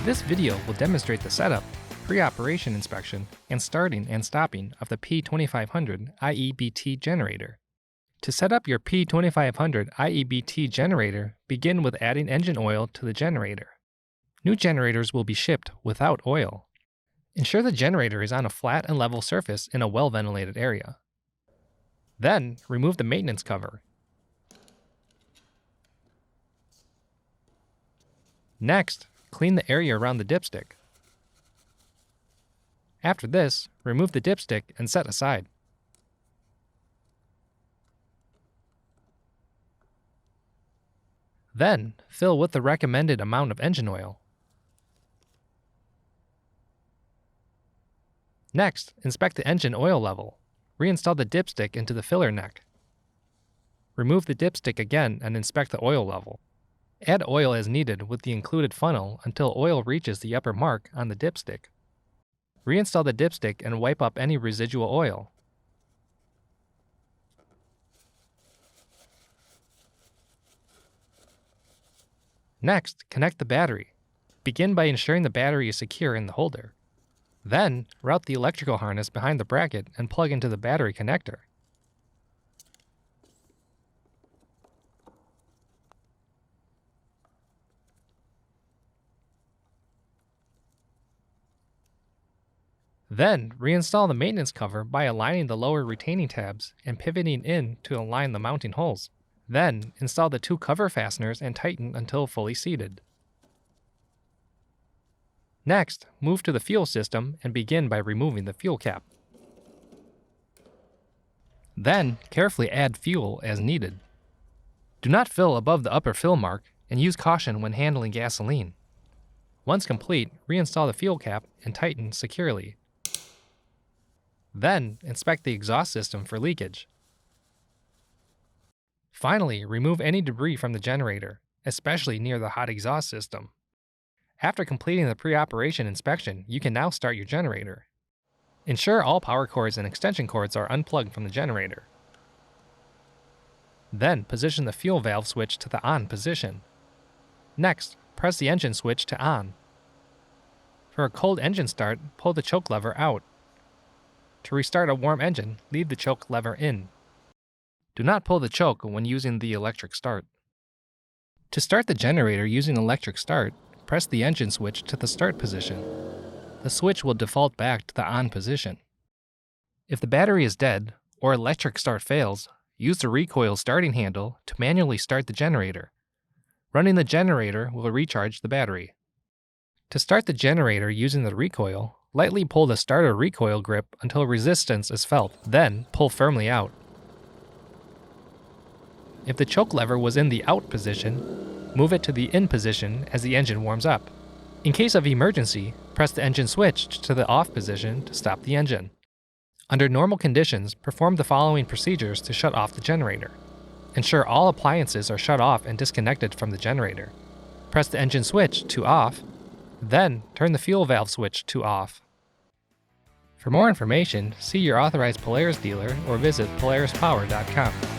This video will demonstrate the setup, pre-operation inspection, and starting and stopping of the P2500iEBT generator. To set up your P2500iEBT generator, begin with adding engine oil to the generator. New generators will be shipped without oil. Ensure the generator is on a flat and level surface in a well-ventilated area. Then, remove the maintenance cover. Next, clean the area around the dipstick. After this, remove the dipstick and set aside. Then, fill with the recommended amount of engine oil. Next, inspect the engine oil level. Reinstall the dipstick into the filler neck. Remove the dipstick again and inspect the oil level. Add oil as needed with the included funnel until oil reaches the upper mark on the dipstick. Reinstall the dipstick and wipe up any residual oil. Next, connect the battery. Begin by ensuring the battery is secure in the holder. Then, route the electrical harness behind the bracket and plug into the battery connector. Then, reinstall the maintenance cover by aligning the lower retaining tabs and pivoting in to align the mounting holes. Then, install the two cover fasteners and tighten until fully seated. Next, move to the fuel system and begin by removing the fuel cap. Then, carefully add fuel as needed. Do not fill above the upper fill mark and use caution when handling gasoline. Once complete, reinstall the fuel cap and tighten securely. Then, inspect the exhaust system for leakage. Finally, remove any debris from the generator, especially near the hot exhaust system. After completing the pre-operation inspection, you can now start your generator. Ensure all power cords and extension cords are unplugged from the generator. Then, position the fuel valve switch to the on position. Next, press the engine switch to on. For a cold engine start, pull the choke lever out. To restart a warm engine, leave the choke lever in. Do not pull the choke when using the electric start. To start the generator using electric start, press the engine switch to the start position. The switch will default back to the on position. If the battery is dead or electric start fails, use the recoil starting handle to manually start the generator. Running the generator will recharge the battery. To start the generator using the recoil, lightly pull the starter recoil grip until resistance is felt, then pull firmly out. If the choke lever was in the out position, move it to the in position as the engine warms up. In case of emergency, press the engine switch to the off position to stop the engine. Under normal conditions, perform the following procedures to shut off the generator. Ensure all appliances are shut off and disconnected from the generator. Press the engine switch to off, then turn the fuel valve switch to off. For more information, see your authorized Polaris dealer or visit polarispower.com.